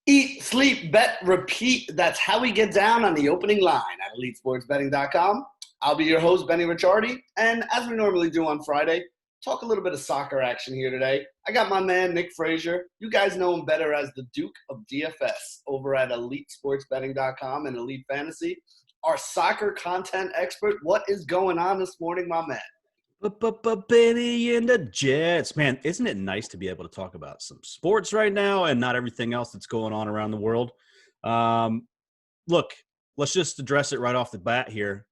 Eat, sleep, bet, repeat. That's how we get down on the opening line at EliteSportsBetting.com. I'll be your host, Benny Ricciardi, and as we normally do on Friday, talk a little bit of soccer action here today. I got my man, Nick Frazier. You guys know him better as the Duke of DFS over at EliteSportsBetting.com and Elite Fantasy. Our soccer content expert. What is going on this morning, my man? Benny and the Jets. Man, isn't it nice to be able to talk about some sports right now and not everything else that's going on around the world? Look, let's just address it right off the bat here.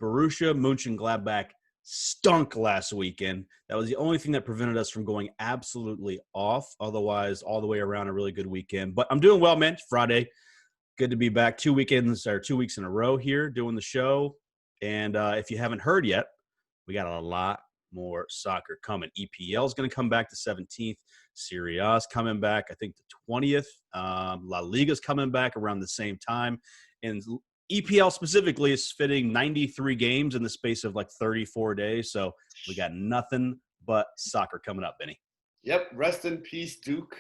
Borussia Mönchengladbach stunk last weekend. That was the only thing that prevented us from going absolutely off. Otherwise, all the way around, a really good weekend. But I'm doing well, man. It's Friday. Good to be back 2 weeks in a row here doing the show. And if you haven't heard yet, we got a lot more soccer coming. EPL is going to come back the 17th. Serie A is coming back, I think, the 20th. La Liga is coming back around the same time. And EPL specifically is fitting 93 games in the space of like 34 days. So we got nothing but soccer coming up, Benny. Yep, rest in peace, Duke.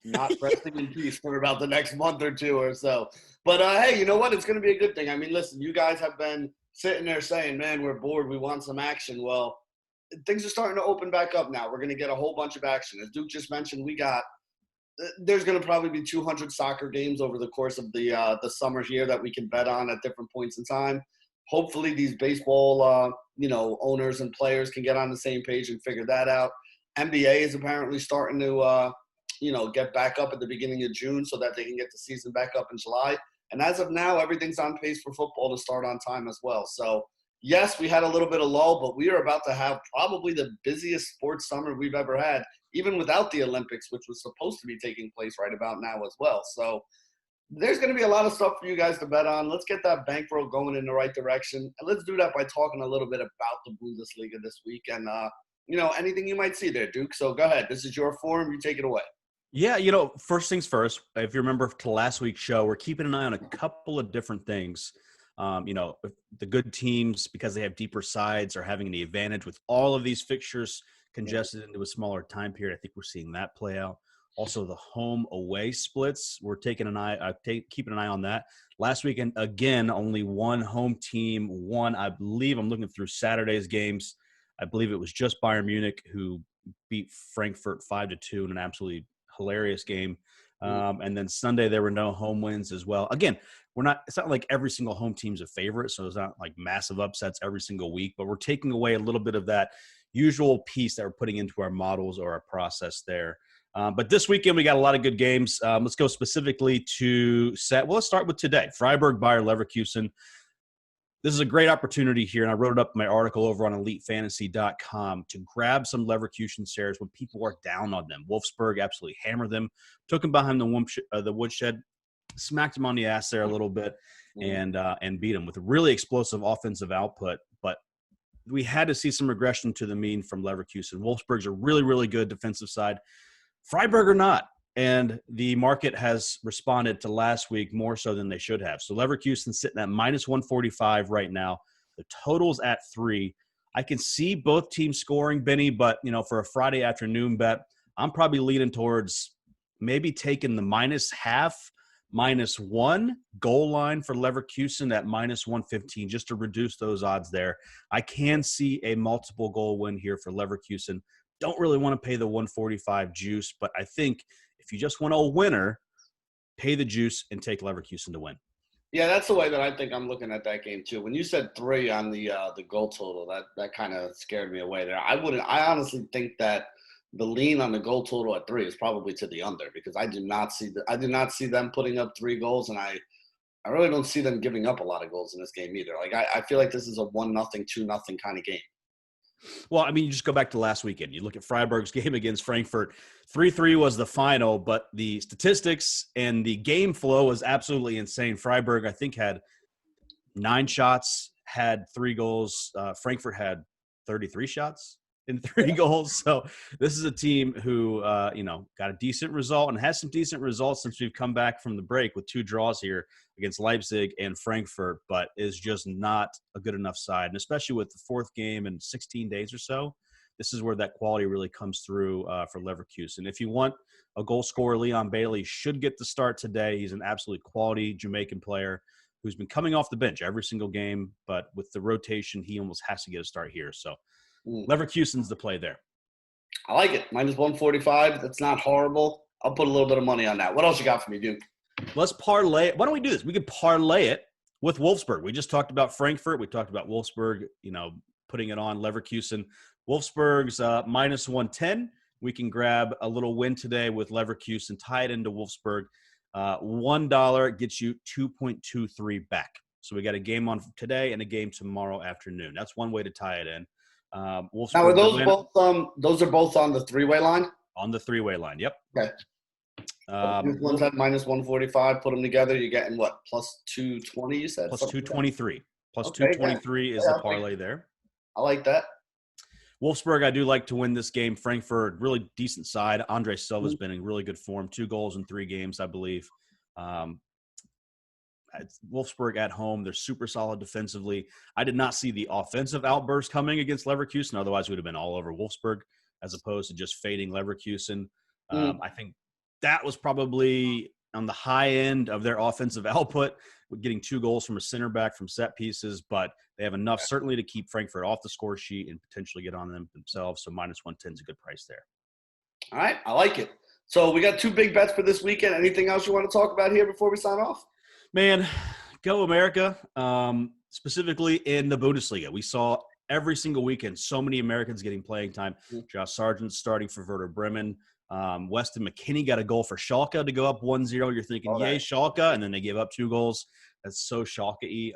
Not resting in peace for about the next month or two or so. But, hey, you know what? It's going to be a good thing. I mean, listen, you guys have been sitting there saying, man, we're bored, we want some action. Well, things are starting to open back up now. We're going to get a whole bunch of action. As Duke just mentioned, there's going to probably be 200 soccer games over the course of the summer here that we can bet on at different points in time. Hopefully these baseball, owners and players can get on the same page and figure that out. NBA is apparently starting to, get back up at the beginning of June so that they can get the season back up in July. And as of now, everything's on pace for football to start on time as well. So, yes, we had a little bit of lull, but we are about to have probably the busiest sports summer we've ever had, even without the Olympics, which was supposed to be taking place right about now as well. So there's going to be a lot of stuff for you guys to bet on. Let's get that bankroll going in the right direction. And let's do that by talking a little bit about the Bundesliga this week and, anything you might see there, Duke. So go ahead. This is your forum. You take it away. Yeah, first things first, if you remember to last week's show, we're keeping an eye on a couple of different things. The good teams, because they have deeper sides, are having the advantage with all of these fixtures congested into a smaller time period. I think we're seeing that play out. Also, the home-away splits, we're keeping an eye on that. Last weekend, again, only one home team won. I believe, I'm looking through Saturday's games, I believe it was just Bayern Munich who beat Frankfurt 5-2 in an absolutely hilarious game. And then Sunday there were no home wins as well. Again, it's not like every single home team's a favorite, so it's not like massive upsets every single week, but we're taking away a little bit of that usual piece that we're putting into our models or our process there. But this weekend we got a lot of good games. Let's go specifically let's start with today. Freiburg, Bayer Leverkusen. This is a great opportunity here, and I wrote it up in my article over on EliteFantasy.com to grab some Leverkusen shares when people are down on them. Wolfsburg absolutely hammered them, took them behind the woodshed, smacked them on the ass there a little bit, and beat them with a really explosive offensive output. But we had to see some regression to the mean from Leverkusen. Wolfsburg's a really, really good defensive side. Freiburg or not. And the market has responded to last week more so than they should have. So Leverkusen sitting at minus 145 right now. The total's at 3. I can see both teams scoring, Benny, but, for a Friday afternoon bet, I'm probably leaning towards maybe taking the -1 goal line for Leverkusen at minus 115 just to reduce those odds there. I can see a multiple goal win here for Leverkusen. Don't really want to pay the 145 juice, but I think if you just want a winner, pay the juice and take Leverkusen to win. Yeah, that's the way that I think I'm looking at that game too. When you said 3 on the goal total, that kind of scared me away there. I honestly think that the lean on the goal total at 3 is probably to the under because I do not see them putting up 3 goals, and I really don't see them giving up a lot of goals in this game either. Like I feel like this is a 1-0, 2-0 kind of game. Well, I mean, you just go back to last weekend. You look at Freiburg's game against Frankfurt. 3-3 was the final, but the statistics and the game flow was absolutely insane. Freiburg, I think, had 9 shots, had 3 goals. Frankfurt had 33 shots and 3 goals. So this is a team who, got a decent result and has some decent results since we've come back from the break with 2 draws here against Leipzig and Frankfurt, but is just not a good enough side. And especially with the 4th game in 16 days or so, this is where that quality really comes through for Leverkusen. If you want a goal scorer, Leon Bailey should get the start today. He's an absolute quality Jamaican player who's been coming off the bench every single game, but with the rotation, he almost has to get a start here. So Leverkusen's the play there. I like it. Minus 145. That's not horrible. I'll put a little bit of money on that. What else you got for me, Duke? Let's parlay it. Why don't we do this? We could parlay it with Wolfsburg. We just talked about Frankfurt. We talked about Wolfsburg, putting it on Leverkusen. Wolfsburg's minus 110. We can grab a little win today with Leverkusen, tie it into Wolfsburg. $1 gets you 2.23 back. So we got a game on today and a game tomorrow afternoon. That's one way to tie it in. Wolfsburg, now, are those both? Those are both on the three-way line. On the three-way line. Yep. Okay. One's at minus 145. Put them together. You're getting what? Plus 220. You said plus 223. Plus okay, 223 is the parlay there. I like that. Wolfsburg, I do like to win this game. Frankfurt, really decent side. Andre Silva's been in really good form. 2 goals in 3 games, I believe. Wolfsburg at home, they're super solid defensively. I did not see the offensive outburst coming against Leverkusen. Otherwise, we would have been all over Wolfsburg as opposed to just fading Leverkusen. I think that was probably on the high end of their offensive output, getting 2 goals from a center back from set pieces, but they have enough certainly to keep Frankfurt off the score sheet and potentially get on them themselves. So minus 110 is a good price there. All right. I like it. So we got 2 big bets for this weekend. Anything else you want to talk about here before we sign off? Man, go America, specifically in the Bundesliga. We saw every single weekend so many Americans getting playing time. Josh Sargent starting for Werder Bremen. Weston McKennie got a goal for Schalke to go up 1-0. You're thinking, yay, Schalke, and then they gave up 2 goals. That's so Schalke-y.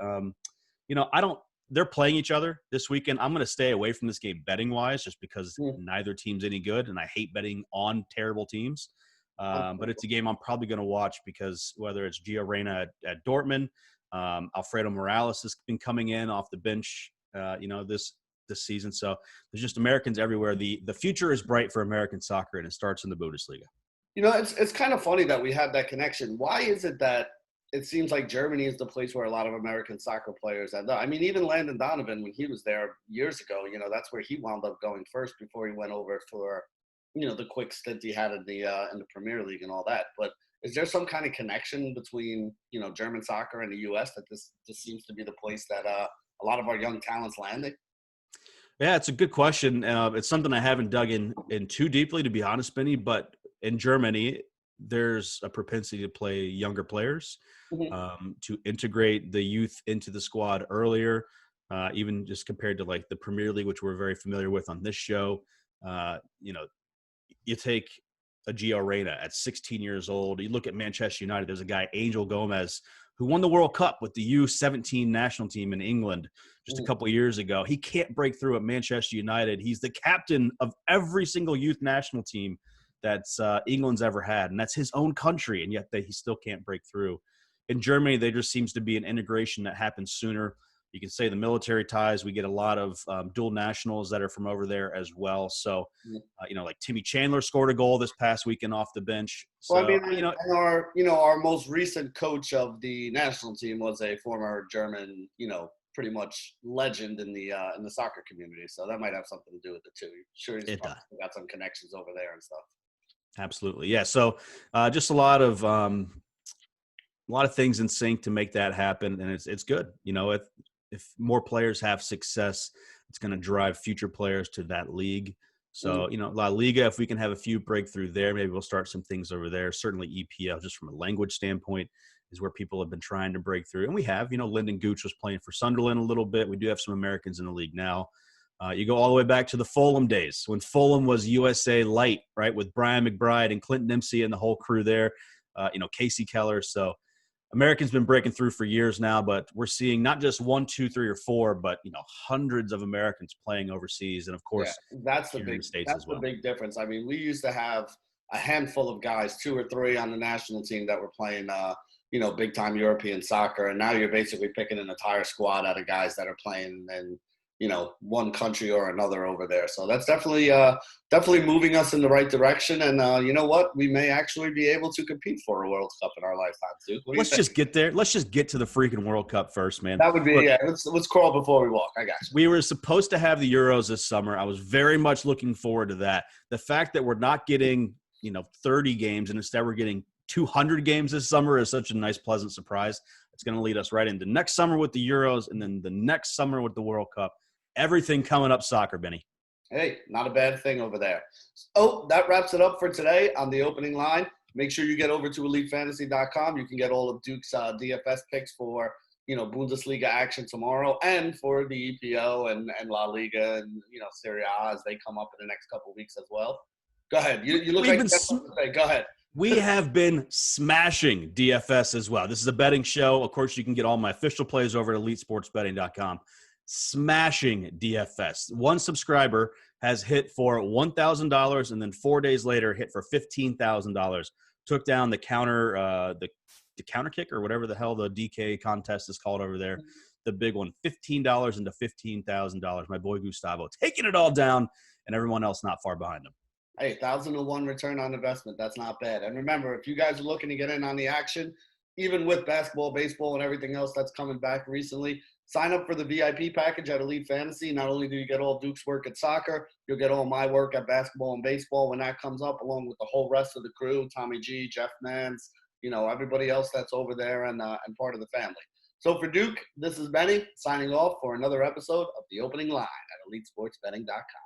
They're playing each other this weekend. I'm going to stay away from this game betting-wise just because neither team's any good, and I hate betting on terrible teams. But it's a game I'm probably going to watch because whether it's Gio Reyna at Dortmund, Alfredo Morales has been coming in off the bench, this season. So there's just Americans everywhere. The future is bright for American soccer, and it starts in the Bundesliga. It's kind of funny that we have that connection. Why is it that it seems like Germany is the place where a lot of American soccer players end up? I mean, even Landon Donovan, when he was there years ago, that's where he wound up going first before he went over for, the quick stint he had in the Premier League and all that. But is there some kind of connection between, German soccer and the U.S. that this seems to be the place that a lot of our young talents landing? Yeah, it's a good question. It's something I haven't dug in too deeply, to be honest, Benny. But in Germany, there's a propensity to play younger players, to integrate the youth into the squad earlier, even just compared to like the Premier League, which we're very familiar with on this show. You take a Gio Reyna at 16 years old. You look at Manchester United. There's a guy, Angel Gomez, who won the World Cup with the U17 national team in England just a couple of years ago. He can't break through at Manchester United. He's the captain of every single youth national team that's England's ever had, and that's his own country, and yet he still can't break through. In Germany, there just seems to be an integration that happens sooner. You can say the military ties. We get a lot of dual nationals that are from over there as well. So, like Timmy Chandler scored a goal this past weekend off the bench. So, well, I mean, our most recent coach of the national team was a former German, pretty much legend in the soccer community. So that might have something to do with it too. Sure, he's got some connections over there and stuff. Absolutely, yeah. So, just a lot of things in sync to make that happen, and it's good. If more players have success, it's going to drive future players to that league. So, La Liga, if we can have a few breakthrough there, maybe we'll start some things over there. Certainly EPL, just from a language standpoint, is where people have been trying to break through. And we have, Lyndon Gooch was playing for Sunderland a little bit. We do have some Americans in the league now. You go all the way back to the Fulham days when Fulham was USA Light, right, with Brian McBride and Clint Dempsey and the whole crew there, Casey Keller. So, Americans been breaking through for years now, but we're seeing not just 1, 2, 3, or 4, but hundreds of Americans playing overseas, and of course, that's the big difference. I mean, we used to have a handful of guys, 2 or 3 on the national team that were playing, big time European soccer, and now you're basically picking an entire squad out of guys that are playing in one country or another over there. So that's definitely moving us in the right direction. And you know what? We may actually be able to compete for a World Cup in our lifetime, Duke. What do you think? Just get there. Let's just get to the freaking World Cup first, man. That would be, Look, yeah. Let's crawl before we walk. I got you. we were supposed to have the Euros this summer. I was very much looking forward to that. The fact that we're not getting, 30 games and instead we're getting 200 games this summer is such a nice, pleasant surprise. It's going to lead us right into next summer with the Euros and then the next summer with the World Cup. Everything coming up soccer, Benny. Hey, not a bad thing over there. Oh, that wraps it up for today on the opening line. Make sure you get over to EliteFantasy.com. You can get all of Duke's DFS picks for, Bundesliga action tomorrow and for the EPO and La Liga and, Serie A as they come up in the next couple of weeks as well. Go ahead. You look like you have something to say. Go ahead. We have been smashing DFS as well. This is a betting show. Of course, you can get all my official plays over at EliteSportsBetting.com. Smashing DFS. One subscriber has hit for $1,000 and then 4 days later hit for $15,000. Took down the counter counter kick or whatever the hell the DK contest is called over there. The big one, $15 into $15,000. My boy Gustavo taking it all down and everyone else not far behind him. Hey, 1,001 return on investment. That's not bad. And remember, if you guys are looking to get in on the action, even with basketball, baseball, and everything else that's coming back recently, sign up for the VIP package at Elite Fantasy. Not only do you get all Duke's work at soccer, you'll get all my work at basketball and baseball when that comes up, along with the whole rest of the crew, Tommy G, Jeff Mans, everybody else that's over there and part of the family. So for Duke, this is Benny signing off for another episode of The Opening Line at EliteSportsBetting.com.